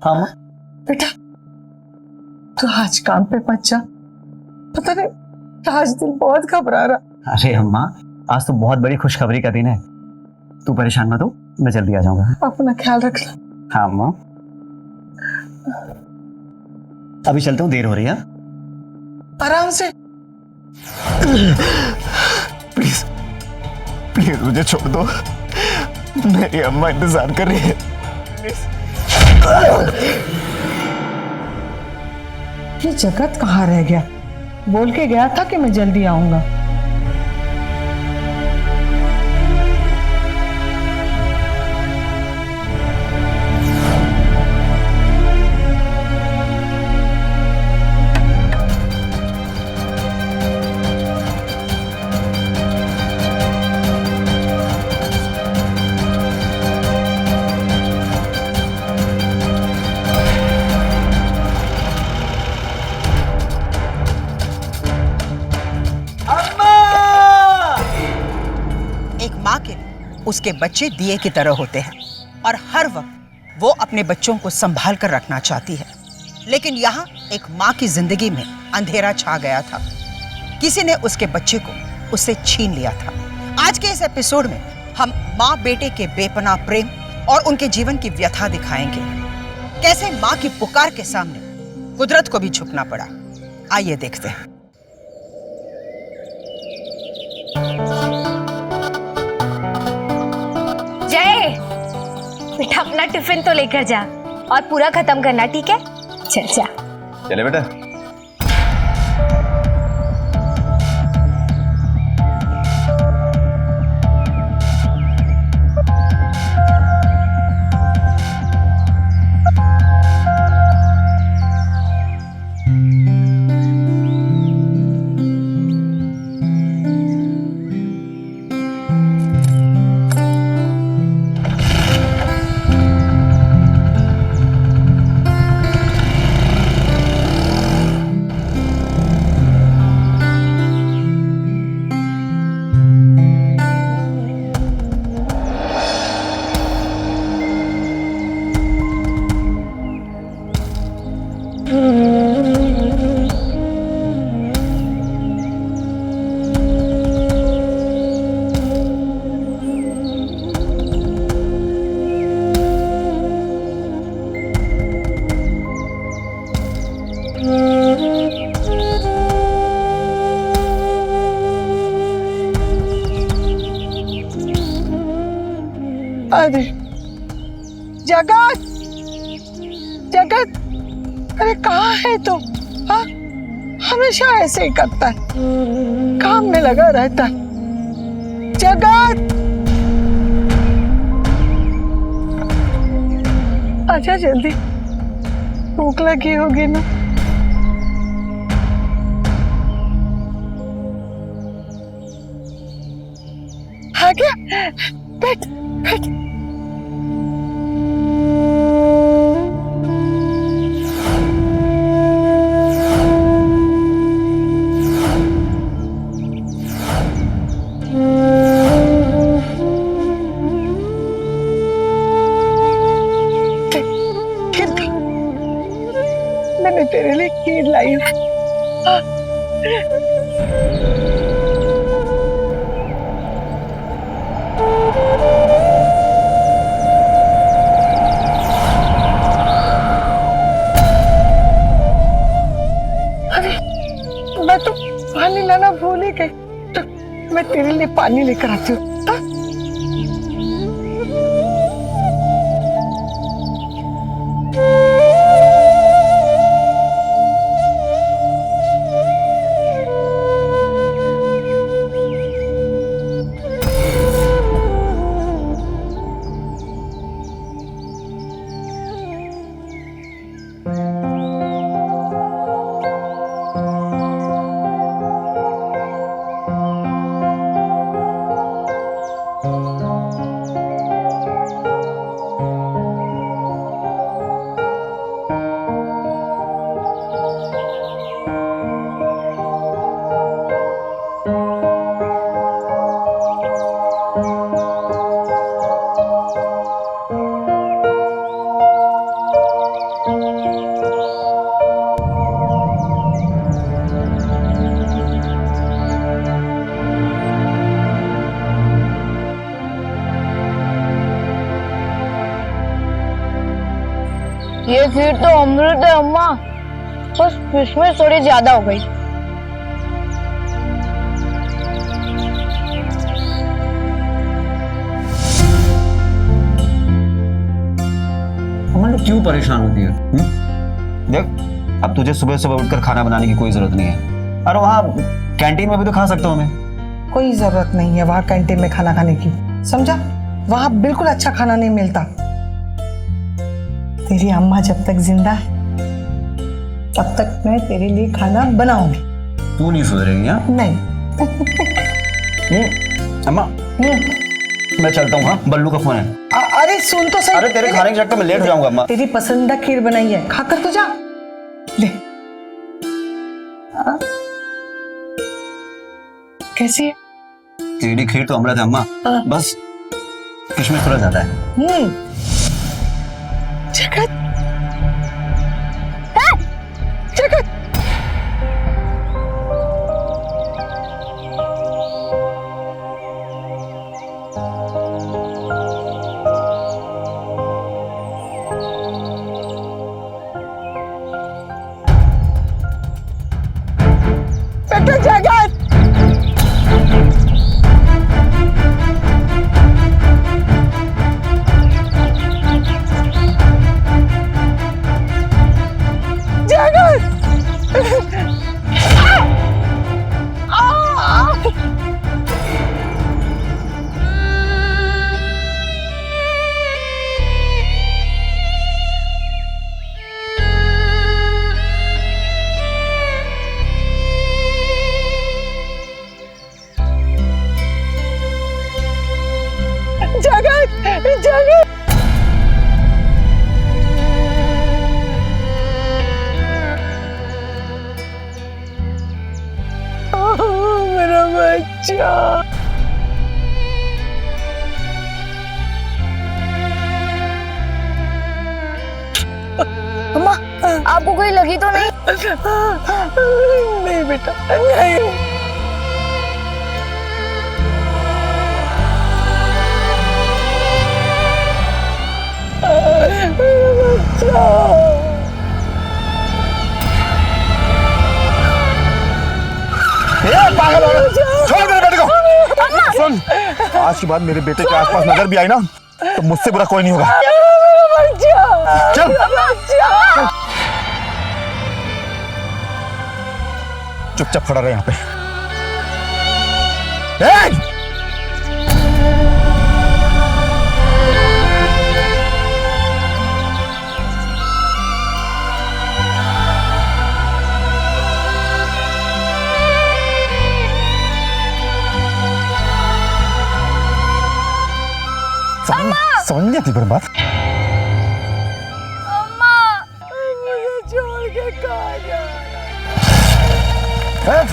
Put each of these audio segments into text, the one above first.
हाँ माँ। बेटा तू आज काम पे मत जा, पता नहीं आज दिल बहुत घबरा रहा। अरे अम्मा, आज तो बहुत बड़ी खुशखबरी का दिन है, तू परेशान मत हो, मैं जल्दी आ जाऊंगा। अपना ख्याल रखना। हाँ अम्मा, अभी चलता हूँ, देर हो रही है। आराम से। प्लीज प्लीज मुझे छोड़ दो, मेरी अम्मा इंतजार कर रही है। ये जगत कहाँ रह गया? बोल के गया था कि मैं जल्दी आऊंगा। उसके बच्चे दिए की तरह होते हैं और हर वक्त वो अपने बच्चों को संभाल कर रखना चाहती है, लेकिन यहाँ एक माँ की जिंदगी में अंधेरा छा गया था। किसी ने उसके बच्चे को उससे छीन लिया था। आज के इस एपिसोड में हम माँ बेटे के बेपनाह प्रेम और उनके जीवन की व्यथा दिखाएंगे। कैसे माँ की पुकार के सामने कुदरत को भी झुकना पड़ा, आइए देखते हैं। बेटा अपना टिफिन तो लेकर जा और पूरा खत्म करना, ठीक है? चल जा। चले बेटा। अरे जगत, जगत, अरे कहाँ है तू? हाँ, हमेशा ऐसे ही करता है, काम में लगा रहता है। जगत, आजा जल्दी, भूख लगी होगी ना। आ गया, बैठ बैठ। मैंने तेरे लिए खीर लाई है। अरे मैं तो पानी लाना भूल ही गई, तो मैं तेरे लिए पानी लेकर आती हूँ। खीर तो अमृत है अम्मा, बस किशमिश थोड़ी ज्यादा हो गई। अम्मा तो क्यों परेशान होती है? देख, अब तुझे सुबह सुबह उठकर खाना बनाने की कोई जरूरत नहीं है। अरे वहाँ कैंटीन में भी तो खा सकता हूँ मैं। कोई जरूरत नहीं है वहां कैंटीन में खाना खाने की, समझा? वहां बिल्कुल अच्छा खाना नहीं मिलता। तेरी अम्मा जब तक जिंदा है तब तक मैं तेरे लिए खाना बनाऊंगी। तू नहीं सुधरेगी? हाँ नहीं। अम्मा, मैं चलता हूँ। हाँ, बल्लू का फोन है। अरे सुन तो सही। अरे तेरे खाने के चक्कर में लेट हो जाऊंगा अम्मा। तेरी पसंदीदा खीर बनाई है, खाकर तो जा। ले। कैसी है? तेरी खीर तो अमृत है अम्मा, बस किशमिश थोड़ा ज्यादा है। जगत, जगत, बेटा जगत, जगत, जगत, मेरा बच्चा। अम्मा, आपको कोई लगी तो नहीं? नहीं बेटा, नहीं। पागल हो गया। छोड़ मेरे बेटे को। सुन, आज के बाद मेरे बेटे के आसपास नजर भी आई ना तो मुझसे बुरा कोई नहीं होगा। चल। चुपचाप खड़ा रहे यहाँ पे। समझ नहीं आती बात। अम्मा, मुझे छोड़ के कहाँ जा रहा है?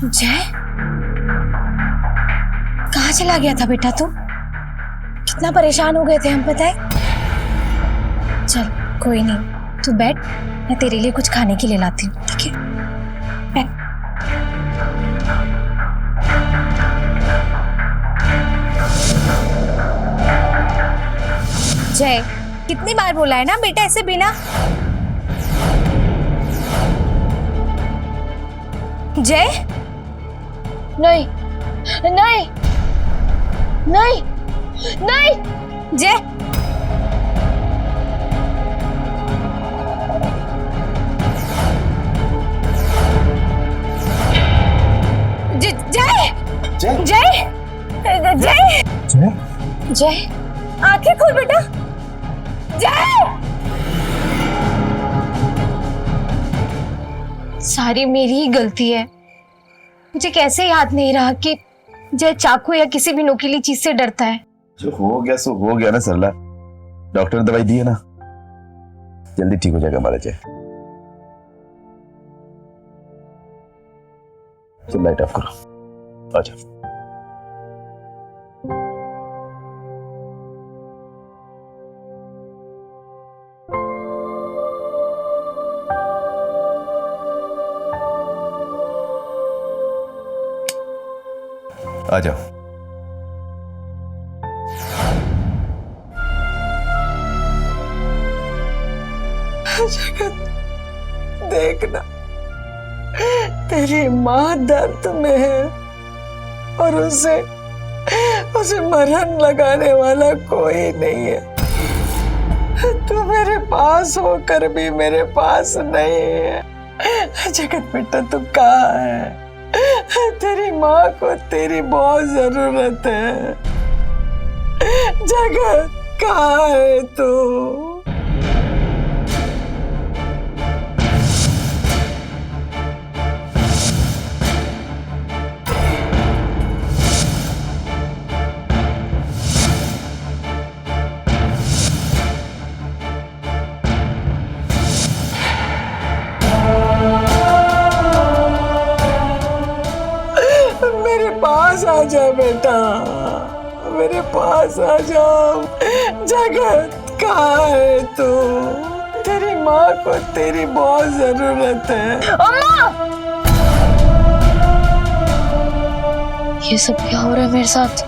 जय, कहाँ चला गया था बेटा तू? कितना परेशान हो गए थे हम, पता है? चल कोई नहीं, तू बैठ, मैं तेरे लिए कुछ खाने के लिए लाती हूँ, ठीक है? बैठ। जय, कितनी बार बोला है ना बेटा ऐसे बिना। जय, नहीं नहीं नहीं नहीं, जय, जय जय जय जय, आंखें खोल बेटा। जय, सारी मेरी ही गलती है। मुझे कैसे याद नहीं रहा कि जय चाकू या किसी भी नोकीली चीज से डरता है। जो हो गया सो हो गया ना सरला। डॉक्टर ने दवाई दी है ना, जल्दी ठीक हो जाएगा हमारा जय। चल लाइट ऑफ करो, आजा। आ जाओ। जगत, देखना, तेरी माँ दर्द में है और उसे मरहम लगाने वाला कोई नहीं है। तू मेरे पास होकर भी मेरे पास नहीं है। जगत बेटा, तू कहाँ है? तेरी माँ को तेरी बहुत जरूरत है। जगत, कहाँ है तू? आ जा बेटा, मेरे पास आ जाओ। जगत, कहाँ है तू? तेरी माँ को तेरी बहुत जरूरत है। अम्मा! ये सब क्या हो रहा है मेरे साथ?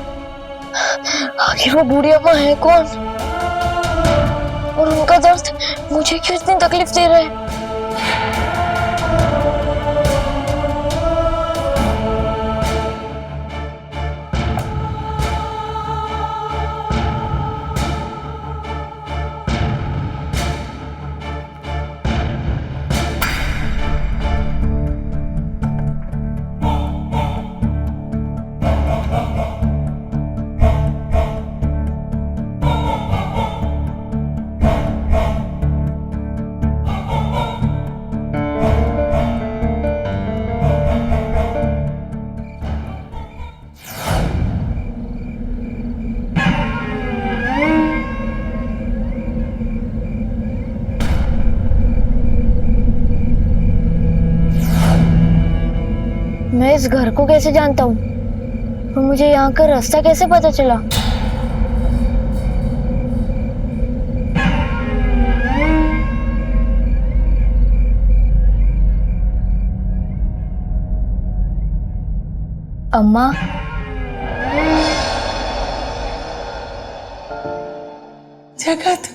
आखिर वो बूढ़ी अम्मा है कौन? और उनका दर्द मुझे क्यों इतनी तकलीफ दे रहा है? मैं इस घर को कैसे जानता हूँ और मुझे यहाँ का रास्ता कैसे पता चला? अम्मा, जगत,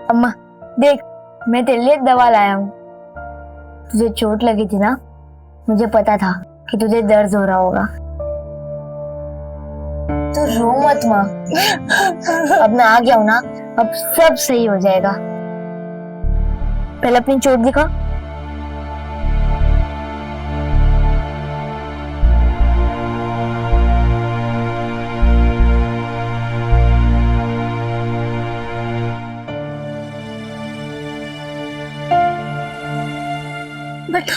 अम्मा देख, मैं तेरे लिए दवा लाया हूँ। तुझे चोट लगी थी ना, मुझे पता था कि तुझे दर्द हो रहा होगा। तो रो मत माँ, अब मैं आ गया हूँ ना, अब सब सही हो जाएगा। पहले अपनी चोट दिखा। बेटा,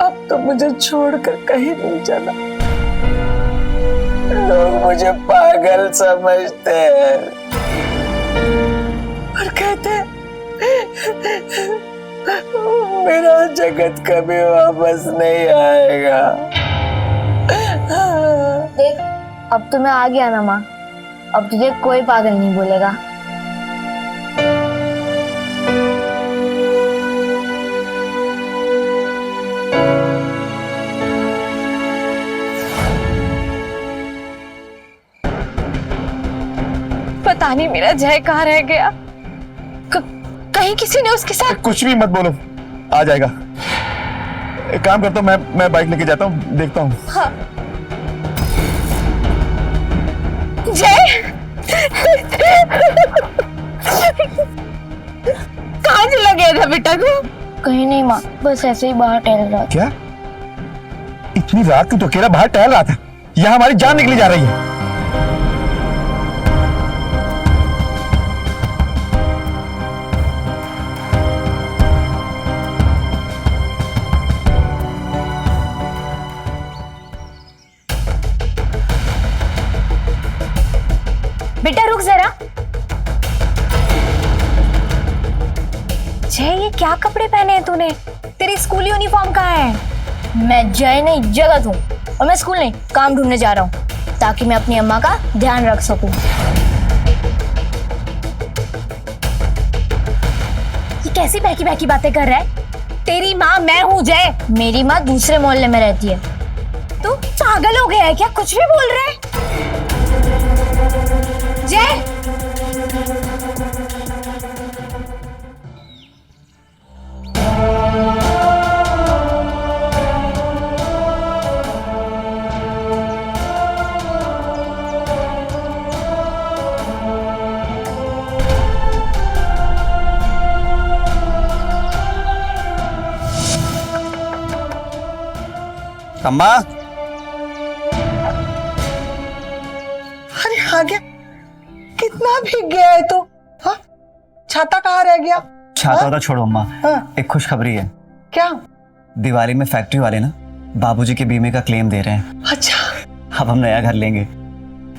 अब तो मुझे छोड़कर कहीं नहीं जाना। लोग मुझे पागल समझते हैं और कहते हैं मेरा जगत कभी वापस नहीं आएगा। देख, अब तो मैं आ गया ना माँ, अब तुझे कोई पागल नहीं बोलेगा। पता नहीं मेरा जय कहाँ रह गया। कहीं किसी ने उसके साथ। कुछ भी मत बोलो, आ जाएगा। एक काम करता हूँ, मैं बाइक लेके जाता हूँ, देखता हूँ। हाँ। जय, कहाँ चला गया था बेटा तू? कहीं नहीं माँ, बस ऐसे ही बाहर टहल रहा। क्या? इतनी रात तू तो अकेला बाहर टहल रहा था? यहाँ हमारी जान निकली जा रही है। बेटा रुक जरा। जय, ये क्या कपड़े पहने हैं तूने? तेरी स्कूल यूनिफॉर्म कहाँ है? मैं जय नहीं, जगत हूँ, और मैं स्कूल नहीं, काम ढूंढने जा रहा हूँ ताकि मैं अपनी अम्मा का ध्यान रख सकूं। ये कैसी बहकी बहकी बातें कर रहा है? तेरी माँ मैं हूँ जय। मेरी माँ दूसरे मोहल्ले में रहती है। तू पागल हो गया है क्या? कुछ भी बोल रहा है। जय, अम्मा, अरे आ गया। कितना भीग गया है तू? हाँ? छाता कहाँ रह गया? छाता तो छोड़ो अम्मा, हाँ। एक खुशखबरी है। क्या? दिवाली में फैक्ट्री वाले ना बाबूजी के बीमे का क्लेम दे रहे हैं। अच्छा, अब हम नया घर लेंगे।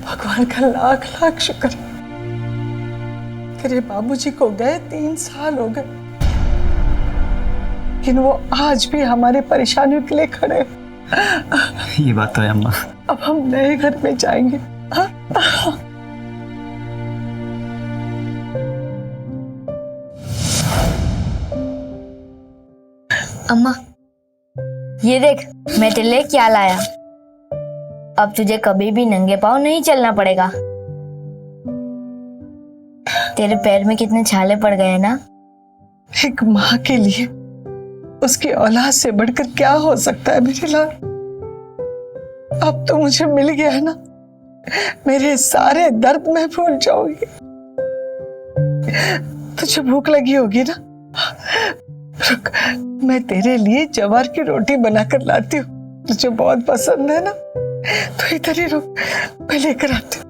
भगवान का लाख लाख शुक्र। तेरे बाबूजी को गए 3 साल हो गए, लेकिन वो आज भी हमारी परेशानियों के लिए खड़े हैं। ये बात तो है अम्मा। अब हम नए घर में जाएंगे। हाँ? अम्मा, ये देख मैं तेरे लिए क्या लाया। अब तुझे कभी भी नंगे पाँव नहीं चलना पड़ेगा। तेरे पैर में कितने छाले पड़ गए ना। एक माँ के लिए उसकी औलाद से बढ़कर क्या हो सकता है मेरे लाल। अब तो मुझे मिल गया है ना, मेरे सारे दर्द मैं भूल जाऊंगी। तुझे भूख लगी होगी ना? रुक, मैं तेरे लिए जवार की रोटी बनाकर लाती हूँ, तुझे बहुत पसंद है ना। तो इधर ही रुक, मैं लेकर आती हूँ।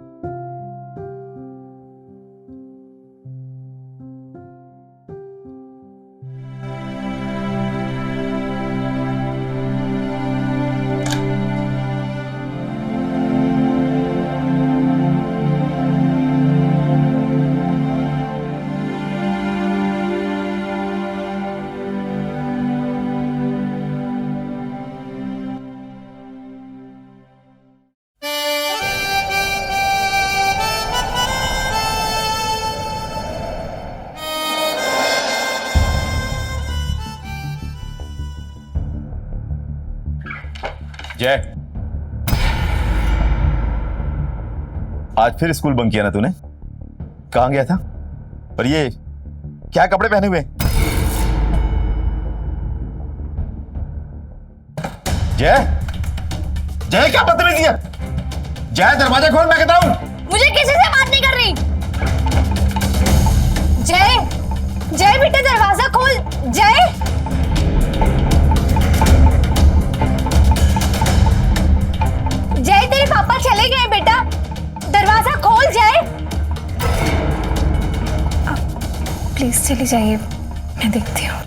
जय, आज फिर स्कूल बंक किया ना तूने? कहाँ गया था? और ये क्या कपड़े पहने हुए? जय, जय क्या बदतमीजी है? जय दरवाजा खोल, मैं कहता हूं। मुझे किसी से बात नहीं करनी। जय, जय बेटा दरवाजा खोल। जय, जय तेरे पापा चले गए बेटा, दरवाजा खोल। जय प्लीज चली जाइए, मैं देखती हूँ।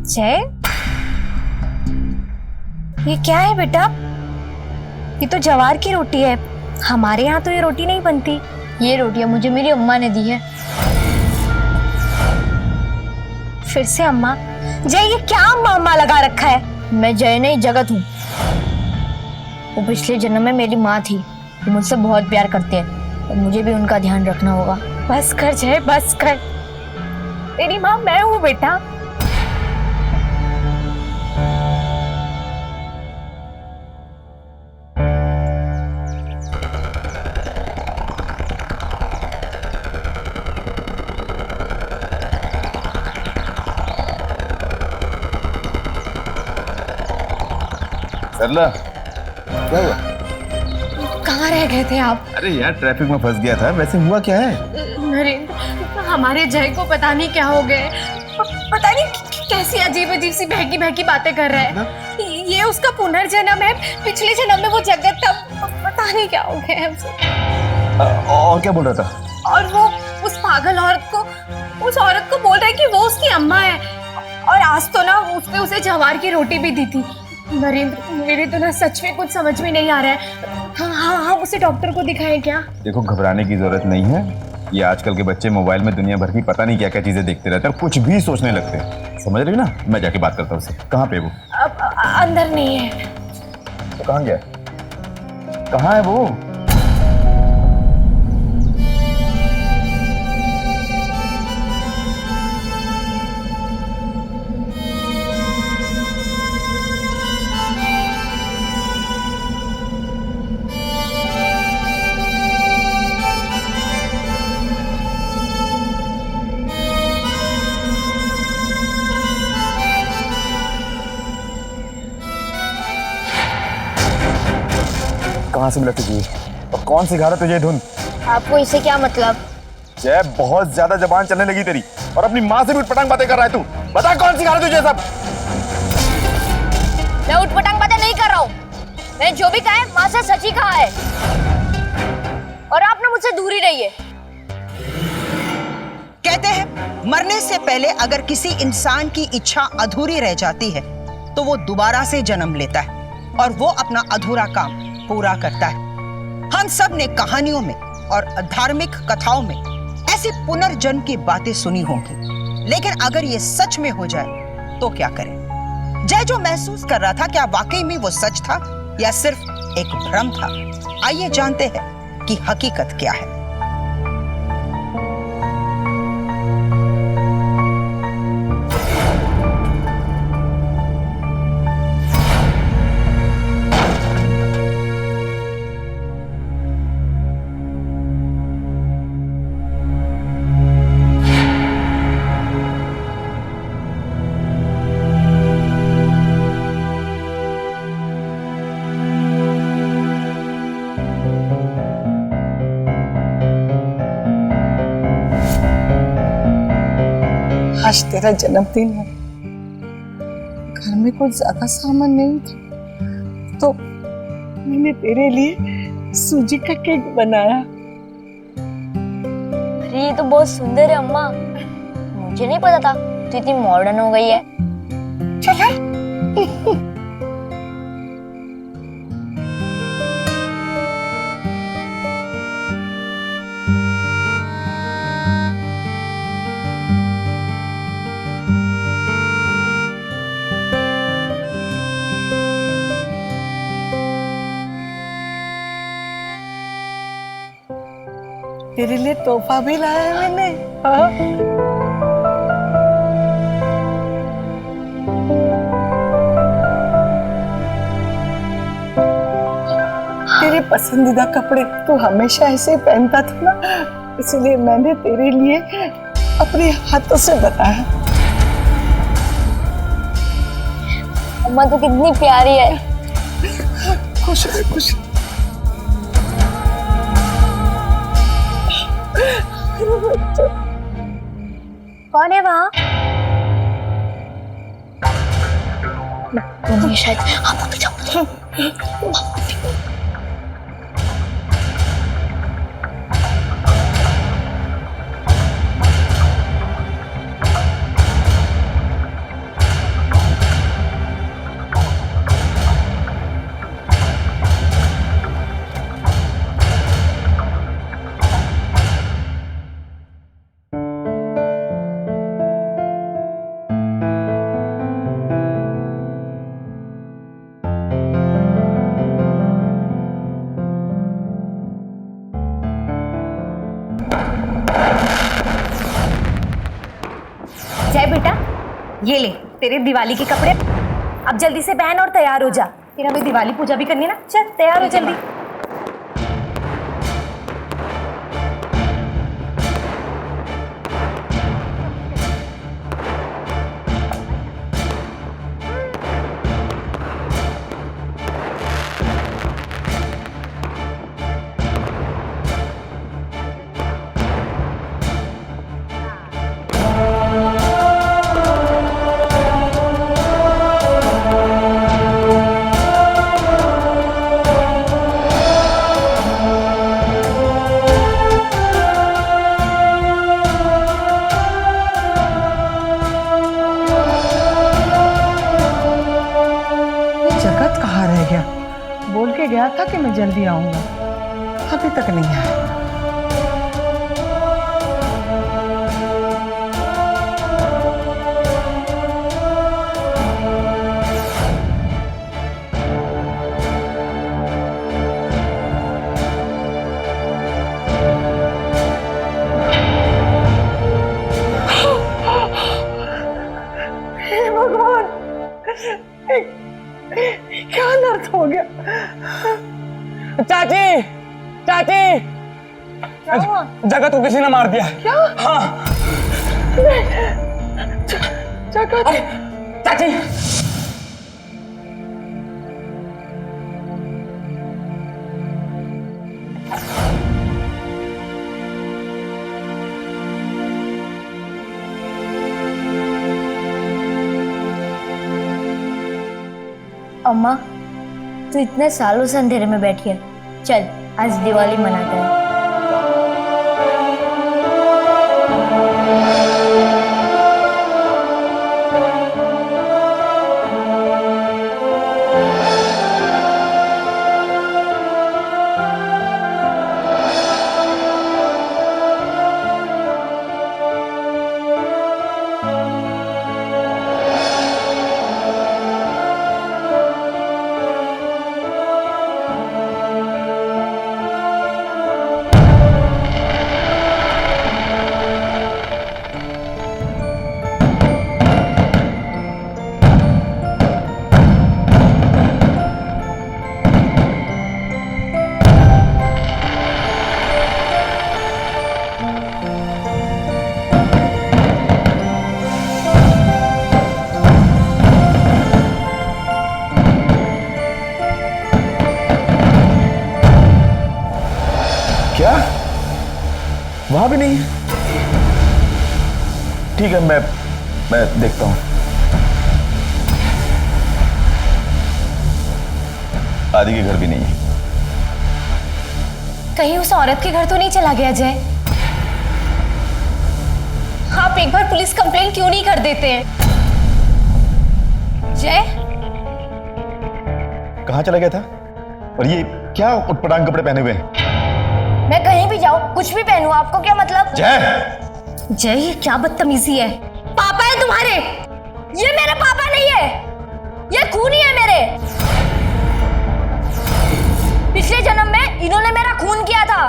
जय, ये क्या है बेटा? ये तो जवार की रोटी है, हमारे यहाँ तो ये रोटी नहीं बनती। ये रोटियां मुझे मेरी अम्मा ने दी है। फिर से अम्मा? जय ये क्या अम्मा अम्मा लगा रखा है? मैं जय नहीं जगत हूँ। वो पिछले जन्म में मेरी माँ थी। वो मुझसे बहुत प्यार करते हैं और मुझे भी उनका ध्यान रखना होगा। बस कर जय, बस कर। तेरी माँ मैं हूँ बेटा। सरला, क्या हुआ? कहाँ रह गए थे आप? अरे यार ट्रैफिक में फंस गया था। वैसे हुआ क्या है? नरेंद्र, हमारे जय को पता नहीं क्या हो गए। पता नहीं कैसी अजीब अजीब सी बहकी बहकी बातें कर रहा है। ये उसका पुनर्जन्म है, पिछले जन्म में वो जगत था। पता नहीं क्या हो गया है उसे। और क्या बोल रहा था? और वो उस पागल उस औरत को बोल रहा है कि वो उसकी अम्मा है, और आज तो ना उसने उसे जवार की रोटी भी दी थी। नरेंद्र, मेरे तो ना सच में कुछ समझ में नहीं आ रहा है। हाँ, उसे डॉक्टर को दिखाएं क्या? देखो घबराने की जरूरत नहीं है, ये आजकल के बच्चे मोबाइल में दुनिया भर की पता नहीं क्या क्या चीजें देखते रहते हैं और कुछ भी सोचने लगते हैं, समझ रही हो ना? मैं जाके बात करता हूँ उससे। कहाँ पे वो? अब अंदर नहीं है। तो कहाँ गया? कहाँ है वो? कहाँ से मिला तुझे और कौन सिखा रहा तुझे धुन? आपको इससे क्या मतलब? जय, बहुत ज्यादा जबान चलने लगी तेरी और अपनी माँ से भी उठपटांग बातें कर रहा है तू। बता कौन सिखा रहा तुझे सब? मैं उठपटांग बातें नहीं कर रहा हूँ। मैंने जो भी कहा है माँ से सच ही कहा है और आप ना मुझसे दूर ही रहिए। कहते हैं मरने से पहले अगर किसी इंसान की इच्छा अधूरी रह जाती है तो वो दोबारा से जन्म लेता है और वो अपना अधूरा काम पूरा करता है। हम सब ने कहानियों में और धार्मिक कथाओं में ऐसी पुनर्जन्म की बातें सुनी होंगी, लेकिन अगर ये सच में हो जाए तो क्या करें? जय जो महसूस कर रहा था, क्या वाकई में वो सच था या सिर्फ एक भ्रम था? आइए जानते हैं कि हकीकत क्या है। आज तेरा जन्मदिन है, घर में कुछ ज्यादा सामान नहीं था तो मैंने तेरे लिए सूजी का केक बनाया। अरे ये तो बहुत सुंदर है अम्मा, मुझे नहीं पता था तू इतनी मॉडर्न हो गई है। चला तेरे लिए तोहफा भी लाया है मैंने। हाँ? तेरे पसंदीदा कपड़े तू हमेशा ऐसे पहनता था ना, इसलिए मैंने तेरे लिए अपने हाथों से बनाया। अम्मा तो कितनी प्यारी है। खुश रह, खुश रह। कौन है वहाँ? मम्मी शायद। हाँ मम्मी जाओ। जय बेटा, ये ले तेरे दिवाली के कपड़े। अब जल्दी से पहन और तैयार हो जा, फिर हमें दिवाली पूजा भी करनी है ना। चल तैयार हो जल्दी। बोल के गया था कि मैं जल्दी आऊंगा, अभी तक नहीं आया। जगत को किसी ने मार दिया है। क्या? हाँ। जगत? चाची, अम्मा, तू इतने सालों से अंधेरे में बैठी है, चल आज दिवाली मनाते हैं। क्या वहां भी नहीं? ठीक है, मैं देखता हूं। आदि के घर भी नहीं है। कहीं उस औरत के घर तो नहीं चला गया जय? आप एक बार पुलिस कंप्लेंट क्यों नहीं कर देते हैं? जय, कहां चला गया था? और ये क्या उटपटांग कपड़े पहने हुए हैं? मैं कहीं भी जाऊं, कुछ भी पहनूं, आपको क्या मतलब? जय, जय ये क्या बदतमीजी है? पापा है तुम्हारे? ये मेरे पापा नहीं है, ये खूनी है मेरे। पिछले जन्म में इन्होंने मेरा खून किया था।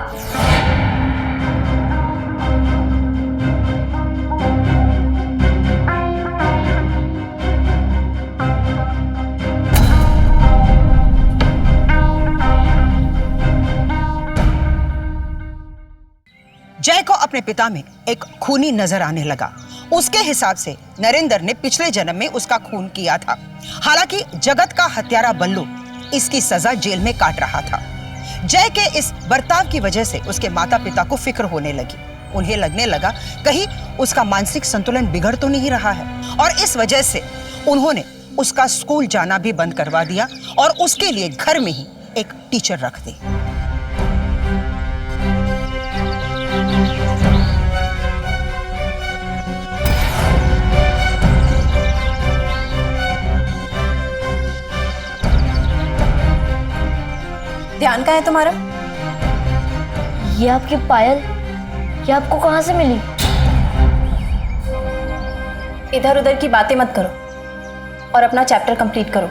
जय को अपने पिता में एक खूनी नजर आने लगा। उसके हिसाब से नरेंद्र ने पिछले जन्म में उसका खून किया था। हालांकि जगत का हत्यारा बल्लू इसकी सजा जेल में काट रहा था। जय के इस बर्ताव की वजह से उसके माता पिता को फिक्र होने लगी। उन्हें लगने लगा कहीं उसका मानसिक संतुलन बिगड़ तो नहीं रहा है, और इस वजह से उन्होंने उसका स्कूल जाना भी बंद करवा दिया और उसके लिए घर में ही एक टीचर रख दी। ध्यान कहाँ है तुम्हारा? ये आपकी पायल, ये आपको कहाँ से मिली? इधर उधर की बातें मत करो और अपना चैप्टर कंप्लीट करो।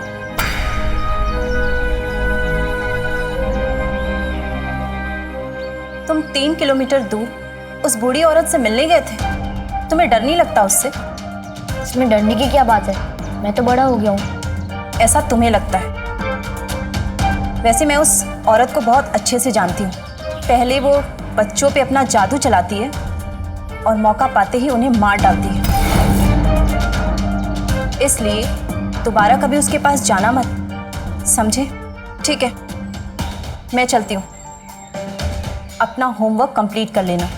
तुम 3 किलोमीटर दूर उस बूढ़ी औरत से मिलने गए थे। तुम्हें डर नहीं लगता उससे? इसमें डरने की क्या बात है? मैं तो बड़ा हो गया हूँ। ऐसा तुम्हें लगता है। वैसे मैं उस औरत को बहुत अच्छे से जानती हूँ। पहले वो बच्चों पे अपना जादू चलाती है और मौका पाते ही उन्हें मार डालती है। इसलिए दोबारा कभी उसके पास जाना मत, समझे? ठीक है, मैं चलती हूँ। अपना होमवर्क कंप्लीट कर लेना।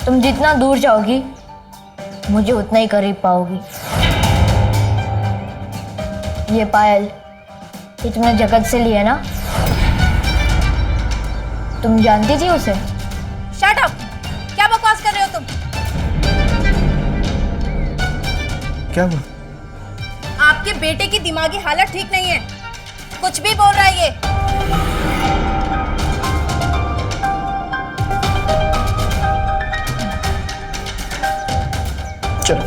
तुम जितना दूर जाओगी, मुझे उतना ही करीब पाओगी। ये पायल, ये तुमने जगत से ली है ना? तुम जानती थी उसे? Shut up! क्या बकवास कर रहे हो तुम? क्या हुआ? आपके बेटे की दिमागी हालत ठीक नहीं है। कुछ भी बोल रहा है ये। चलो,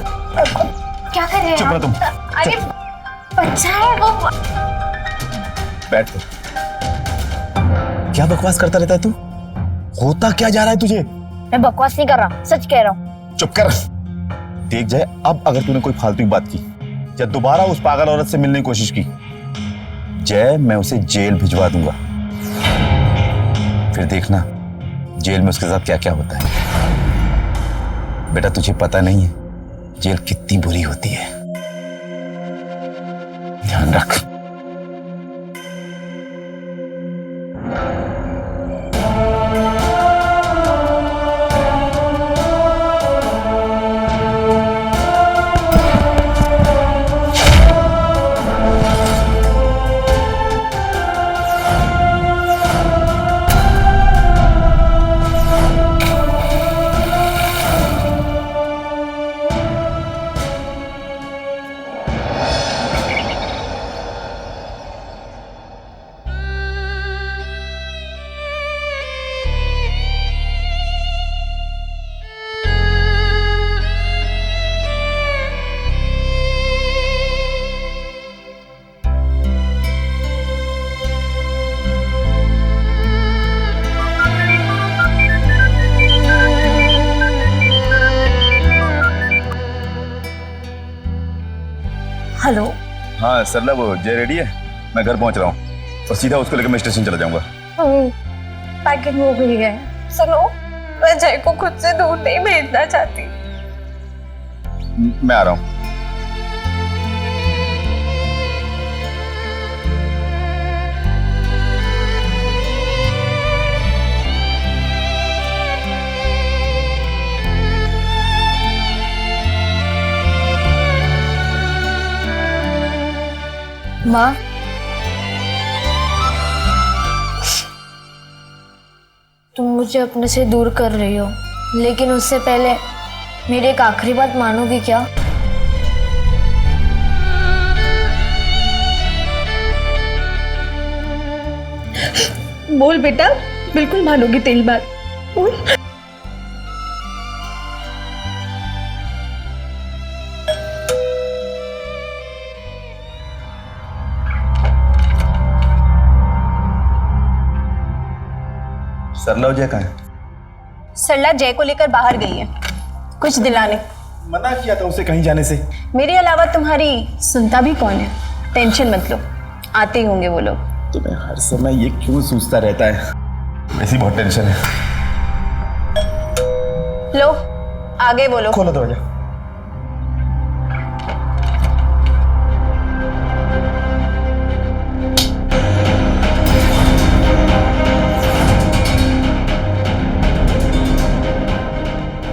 क्या कर रहे हैं चुप रहो तुम। अरे बच्चा है वो। बैठ कर। क्या बकवास करता रहता है तू? होता क्या जा रहा है तुझे? मैं बकवास नहीं कर रहा, सच कह रहा हूँ। चुप कर। देख जाए, अब अगर तूने कोई फालतू की बात की या दोबारा उस पागल औरत से मिलने की कोशिश की, जय मैं उसे जेल भिजवा दूंगा। फिर देखना जेल में उसके साथ क्या क्या होता है। बेटा तुझे पता नहीं है जेल कितनी बुरी होती है, ध्यान रख। हेलो। हाँ सरला, वो जय रेडी है? मैं घर पहुंच रहा हूँ और सीधा उसको लेकर मैं स्टेशन चला जाऊंगा। पैकिंग हो गई है। सुनो, मैं जय को खुद से दूर नहीं भेजना चाहती। मैं आ रहा हूँ। माँ, तुम मुझे अपने से दूर कर रही हो, लेकिन उससे पहले मेरी एक आखिरी बात मानोगी क्या? बोल बेटा, बिल्कुल मानोगी तेरी बात। बोल। सरला जय कहाँ है? सरला जय को लेकर बाहर गई है कुछ दिलाने। मना किया था उसे कहीं जाने से। मेरे अलावा तुम्हारी सुनता भी कौन है? टेंशन मत लो, आते ही होंगे वो लोग। तुम्हें हर समय ये क्यों सोचता रहता है? वैसी बहुत टेंशन है। लो आगे बोलो। खोलो दरवाजा।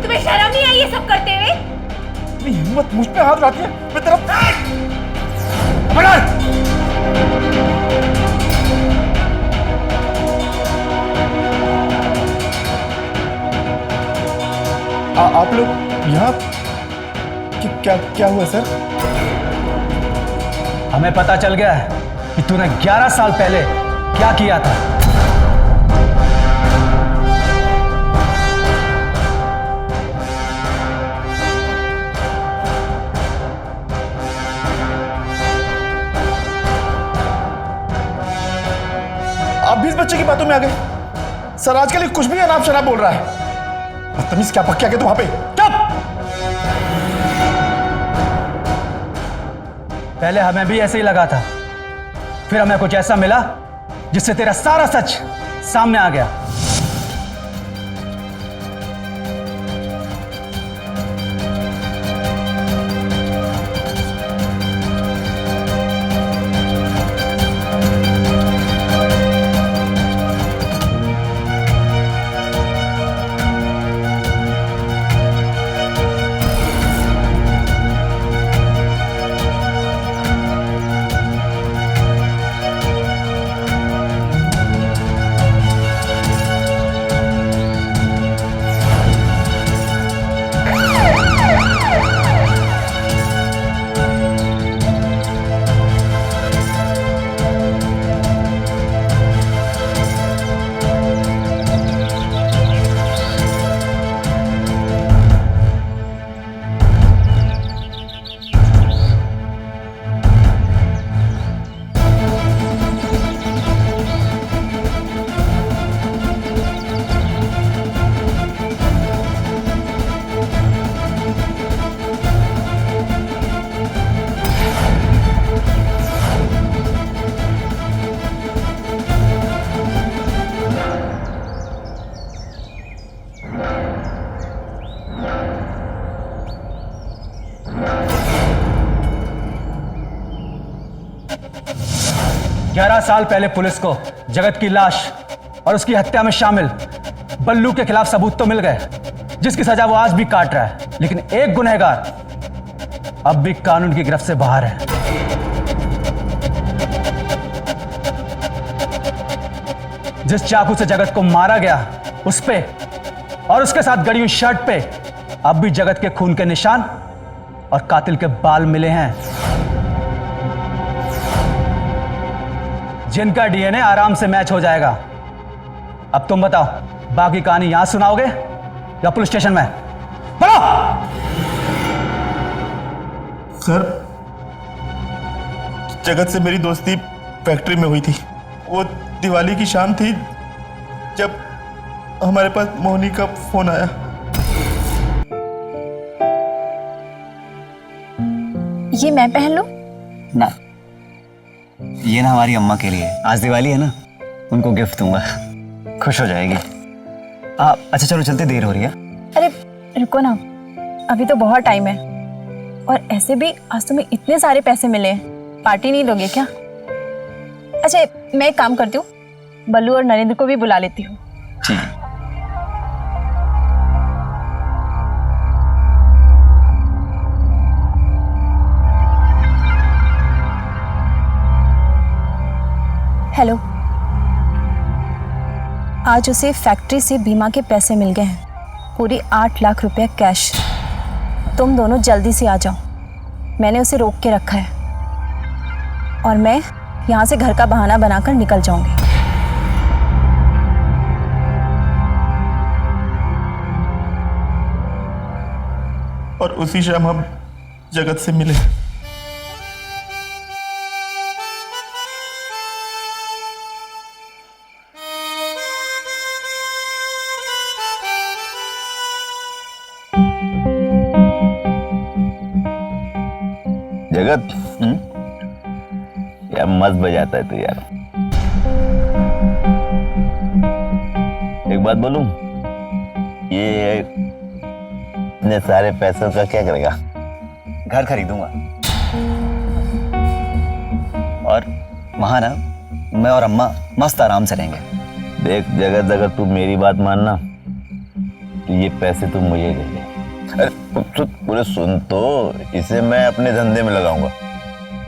तुम्हें शर्म नहीं आई ये सब करते हुए? हिम्मत मुझ पे हाथ रखती है? मैं तेरा आप लोग यहाँ क्या क्या हुआ सर? हमें पता चल गया है कि तूने 11 साल पहले क्या किया था। आप भी इस बच्चे की बातों में आ गए। सर आजकल ये कुछ भी अनाप शनाप बोल रहा है। बदतमीज, क्या पक्का के तू वहां पे? चुप! पहले हमें भी ऐसे ही लगा था, फिर हमें कुछ ऐसा मिला जिससे तेरा सारा सच सामने आ गया। 11 साल पहले पुलिस को जगत की लाश और उसकी हत्या में शामिल बल्लू के खिलाफ सबूत तो मिल गए, जिसकी सजा वो आज भी काट रहा है, लेकिन एक गुनहगार अब भी कानून की गिरफ्त से बाहर है। जिस चाकू से जगत को मारा गया उस पे और उसके साथ गड़ी हुई शर्ट पे अब भी जगत के खून के निशान और कातिल के बाल मिले हैं, जिनका डीएनए आराम से मैच हो जाएगा। अब तुम बताओ, बाकी कहानी यहां सुनाओगे या पुलिस स्टेशन में? बोलो। सर, जगत से मेरी दोस्ती फैक्ट्री में हुई थी। वो दिवाली की शाम थी जब हमारे पास मोहनी का फोन आया। ये मैं पहन लूं? ना, ये ना हमारी अम्मा के लिए, आज दिवाली है ना, उनको गिफ्ट दूंगा, खुश हो जाएगी। अच्छा चलो चलते, देर हो रही है। अरे रुको ना, अभी तो बहुत टाइम है। और ऐसे भी आज तुम्हें इतने सारे पैसे मिले हैं, पार्टी नहीं दोगे क्या? अच्छा, मैं एक काम करती हूँ, बल्लू और नरेंद्र को भी बुला लेती हूँ। ठीक है। हेलो, आज उसे फैक्ट्री से बीमा के पैसे मिल गए हैं, पूरी 8 लाख रुपए कैश। तुम दोनों जल्दी से आ जाओ, मैंने उसे रोक के रखा है और मैं यहाँ से घर का बहाना बनाकर निकल जाऊंगी। और उसी शाम हम जगत से मिले। जगत, यार मस्त बजाता है तू यार। एक बात बोलूं, ये इतने सारे पैसों का क्या करेगा? घर खरीदूंगा और वहां ना मैं और अम्मा मस्त आराम से रहेंगे। देख जगत, अगर तू मेरी बात मानना तो ये पैसे तू मुझे दे दे। अरे तू पूरे सुन तो, इसे मैं अपने धंधे में लगाऊंगा,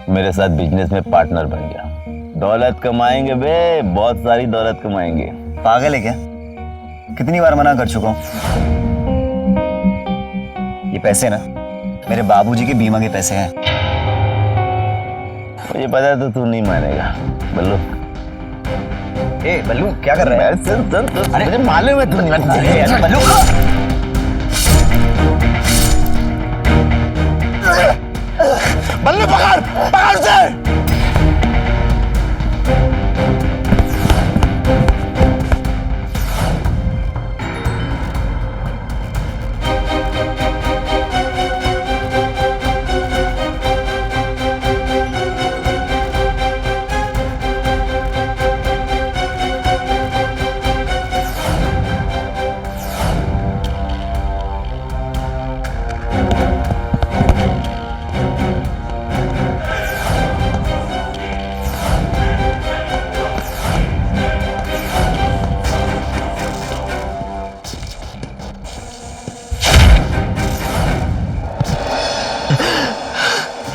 मेरे साथ बिजनेस में पार्टनर बन जा। दौलत कमाएंगे बे, बहुत सारी दौलत कमाएंगे। पागल है क्या? कितनी बार मना कर चुका हूं। ये पैसे ना मेरे बाबूजी के बीमा के पैसे हैं। मुझे पता है तो तू नहीं मानेगा। बल्लू, ए बल्लू क्या कर रहा है? सुन, अरे मुझे मालूम है तू नहीं मानेगा। बल्लू बल्लू पकड़ उसे।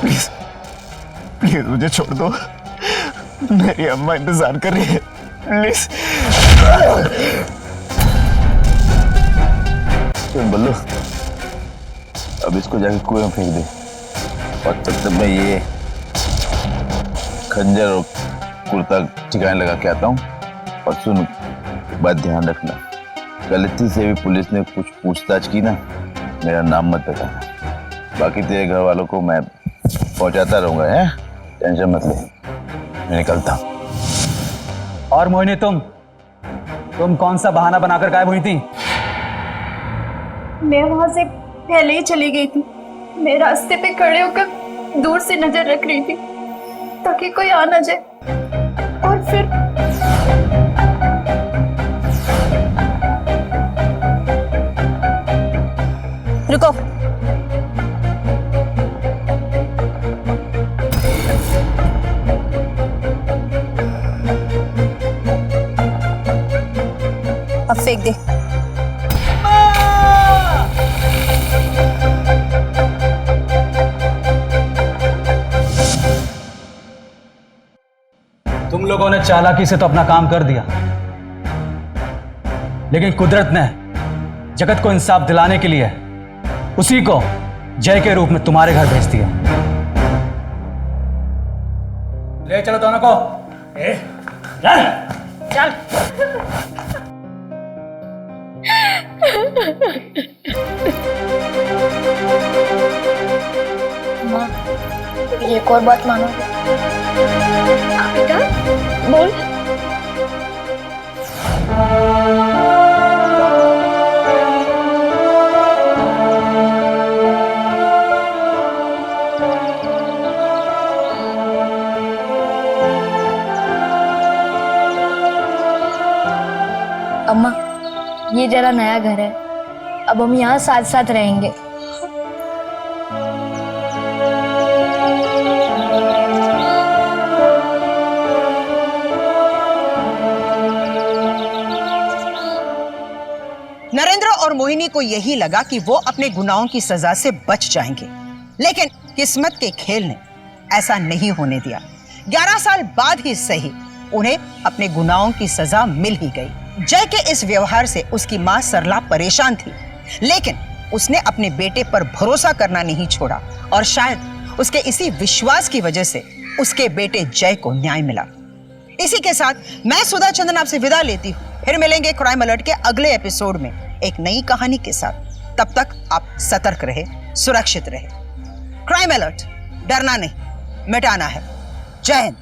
प्लीज मुझे छोड़ दो, मेरी अम्मा इंतजार कर रही है, प्लीज। बल्लू, अब इसको जाके कुएं में फेंक दे और तब तक मैं ये खंजर और कुर्ता ठिकाने लगा के आता हूँ। और सुन, बात ध्यान रखना, गलती से भी पुलिस ने कुछ पूछताछ की ना, मेरा नाम मत बताना। बाकी तेरे घर वालों को मैं पहुंचाता रहूंगा, है? टेंशन मत ले, मैं निकलता हूं। और मोहिनी, तुम कौन सा बहाना बनाकर गायब हुई थी? मैं वहां से पहले ही चली गई थी। मैं रास्ते पे खड़े होकर दूर से नजर रख रही थी ताकि कोई आ ना जाए, और फिर रुको। अब फेंक दे। तुम लोगों ने चालाकी से तो अपना काम कर दिया, लेकिन कुदरत ने जगत को इंसाफ दिलाने के लिए उसी को जय के रूप में तुम्हारे घर भेज दिया। ले चलो दोनों को। चल चल। माँ, एक और बात मानोगे? बेटा बोल। अम्मा, ये जरा नया घर है, अब हम यहाँ साथ साथ रहेंगे। नरेंद्र और मोहिनी को यही लगा कि वो अपने गुनाहों की सजा से बच जाएंगे, लेकिन किस्मत के खेल ने ऐसा नहीं होने दिया। 11 साल बाद ही सही उन्हें अपने गुनाहों की सजा मिल ही गई। जय के इस व्यवहार से उसकी मां सरला परेशान थी, लेकिन उसने अपने बेटे पर भरोसा करना नहीं छोड़ा और शायद उसके इसी विश्वास की वजह से उसके बेटे जय को न्याय मिला। इसी के साथ मैं सुधा चंदन आपसे विदा लेती हूँ। फिर मिलेंगे क्राइम अलर्ट के अगले एपिसोड में एक नई कहानी के साथ। तब तक आप सतर्क रहे, सुरक्षित रहे। क्राइम अलर्ट, डरना नहीं, मिटाना है। जय हिंद।